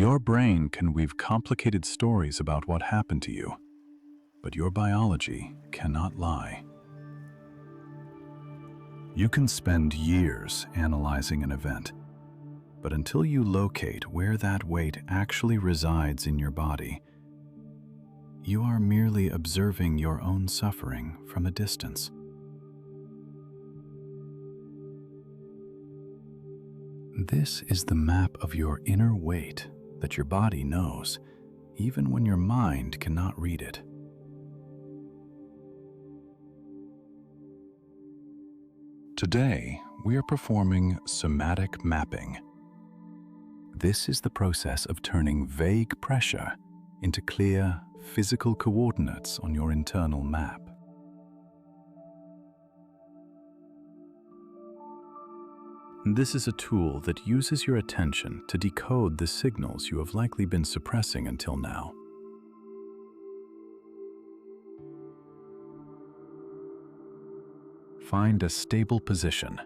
Your brain can weave complicated stories about what happened to you, but your biology cannot lie. You can spend years analyzing an event, but until you locate where that weight actually resides in your body, you are merely observing your own suffering from a distance. This is the map of your inner weight that your body knows, even when your mind cannot read it. Today, we are performing somatic mapping. This is the process of turning vague pressure into clear, physical coordinates on your internal map. This is a tool that uses your attention to decode the signals you have likely been suppressing until now. Find a stable position.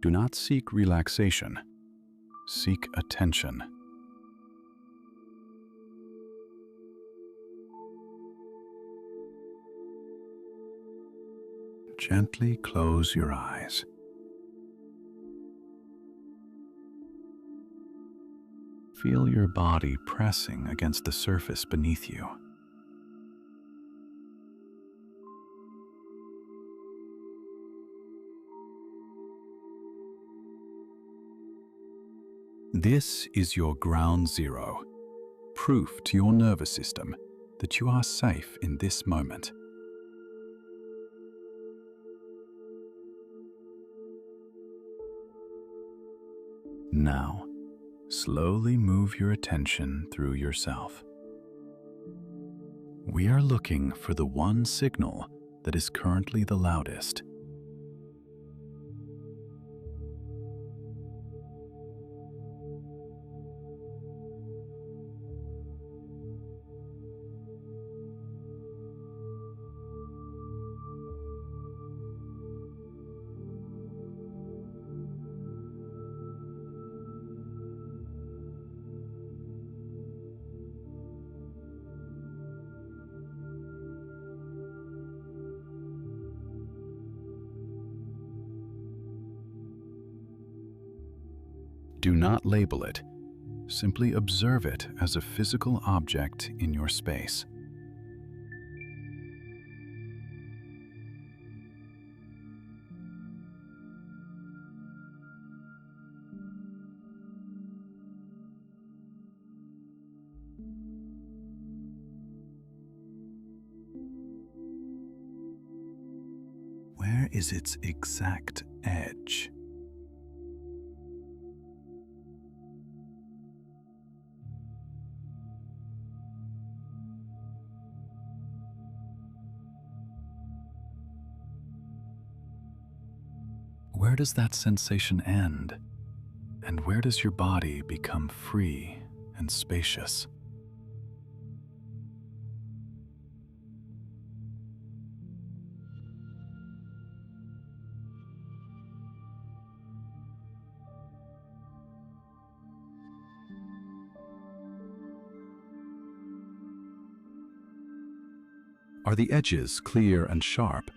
Do not seek relaxation. Seek attention. Gently close your eyes. Feel your body pressing against the surface beneath you. This is your ground zero, proof to your nervous system that you are safe in this moment. Now, slowly move your attention through yourself. We are looking for the one signal that is currently the loudest. Do not label it. Simply observe it as a physical object in your space. Where is its exact edge? Where does that sensation end? And where does your body become free and spacious? Are the edges clear and sharp,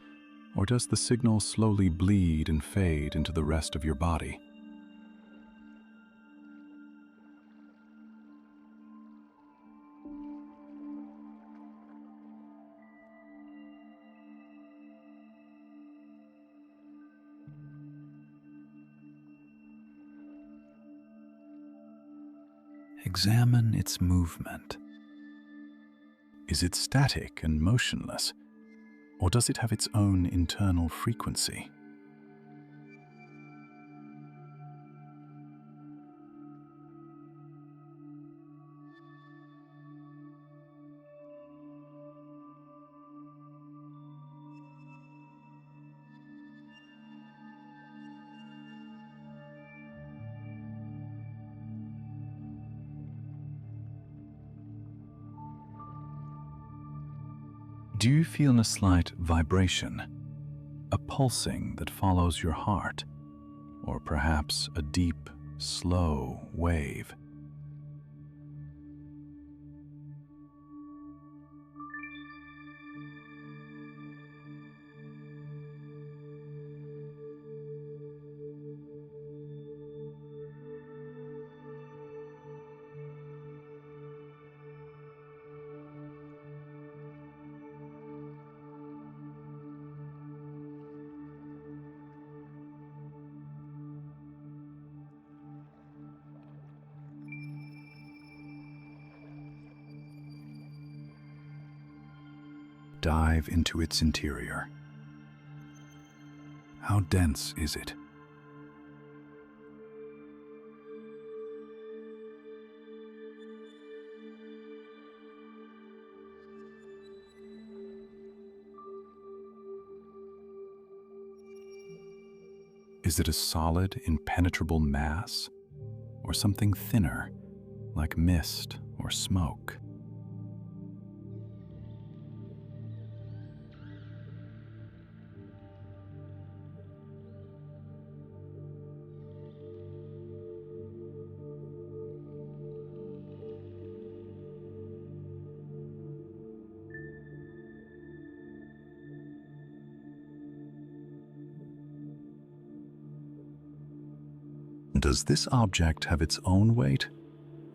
or does the signal slowly bleed and fade into the rest of your body? Examine its movement. Is it static and motionless, or does it have its own internal frequency? Do you feel a slight vibration? a pulsing that follows your heart, or perhaps a deep, slow wave. Dive into its interior. How dense is it? Is it a solid, impenetrable mass, or something thinner, like mist or smoke? Does this object have its own weight,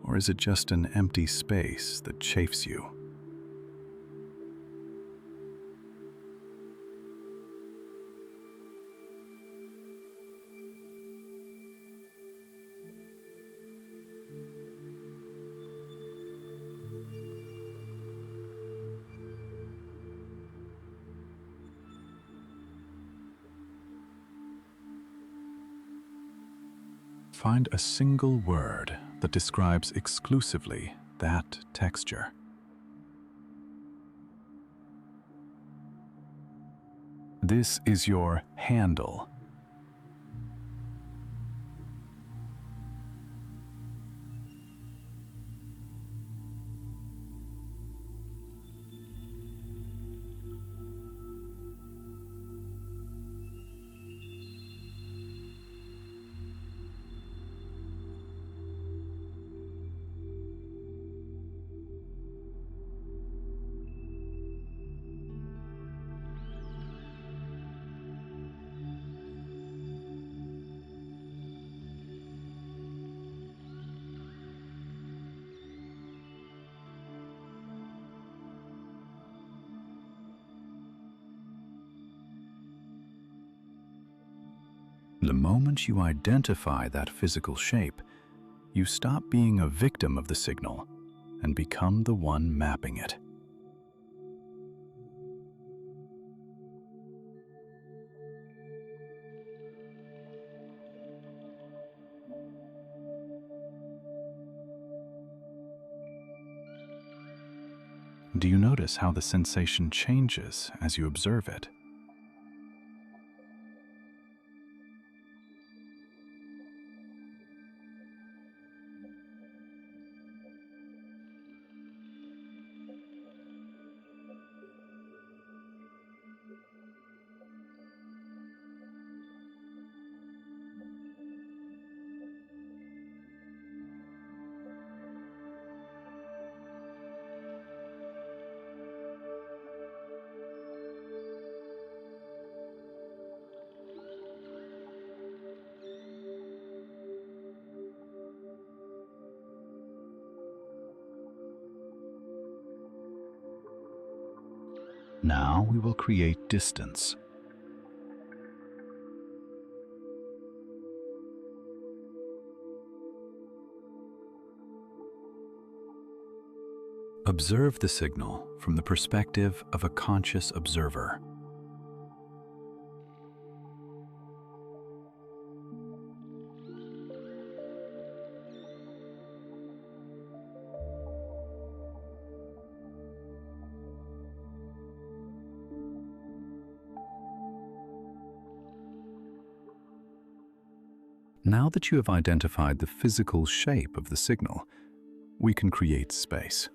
or is it just an empty space that chafes you? Find a single word that describes exclusively that texture. This is your handle. The moment you identify that physical shape, you stop being a victim of the signal and become the one mapping it. Do you notice how the sensation changes as you observe it? Now we will create distance. Observe the signal from the perspective of a conscious observer. Now that you have identified the physical shape of the signal, we can create space.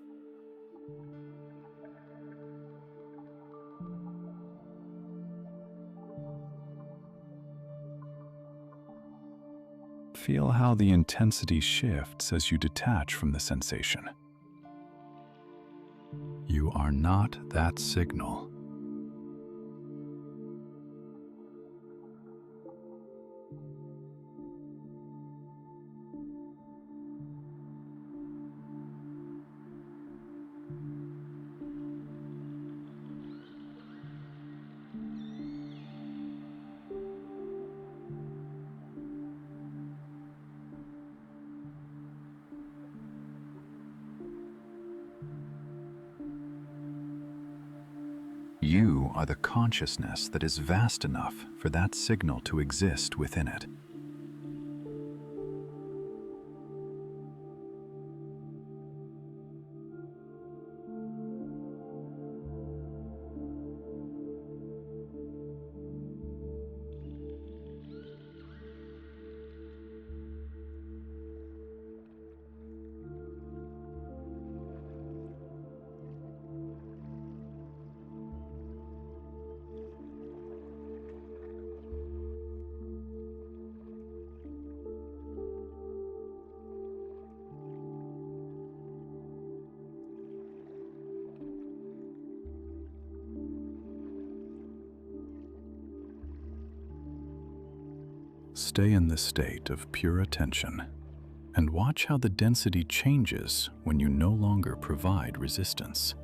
Feel how the intensity shifts as you detach from the sensation. You are not that signal. You are the consciousness that is vast enough for that signal to exist within it. Stay in this state of pure attention and watch how the density changes when you no longer provide resistance.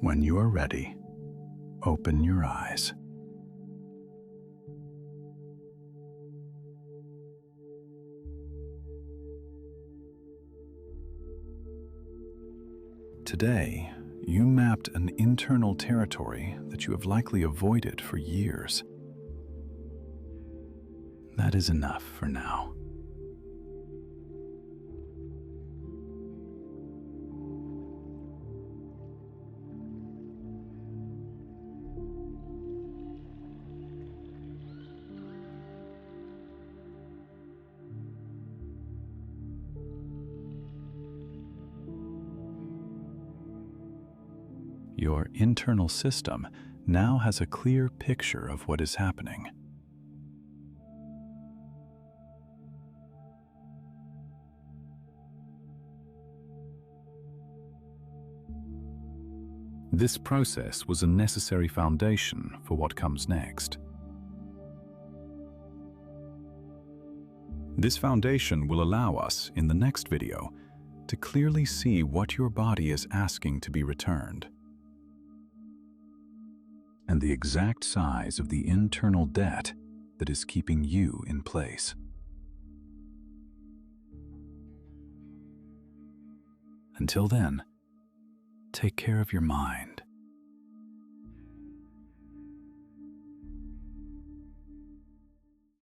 When you are ready, open your eyes. Today, you mapped an internal territory that you have likely avoided for years. That is enough for now. Your internal system now has a clear picture of what is happening. This process was a necessary foundation for what comes next. This foundation will allow us, in the next video, to clearly see what your body is asking to be returned, and the exact size of the internal debt that is keeping you in place. Until then, take care of your mind.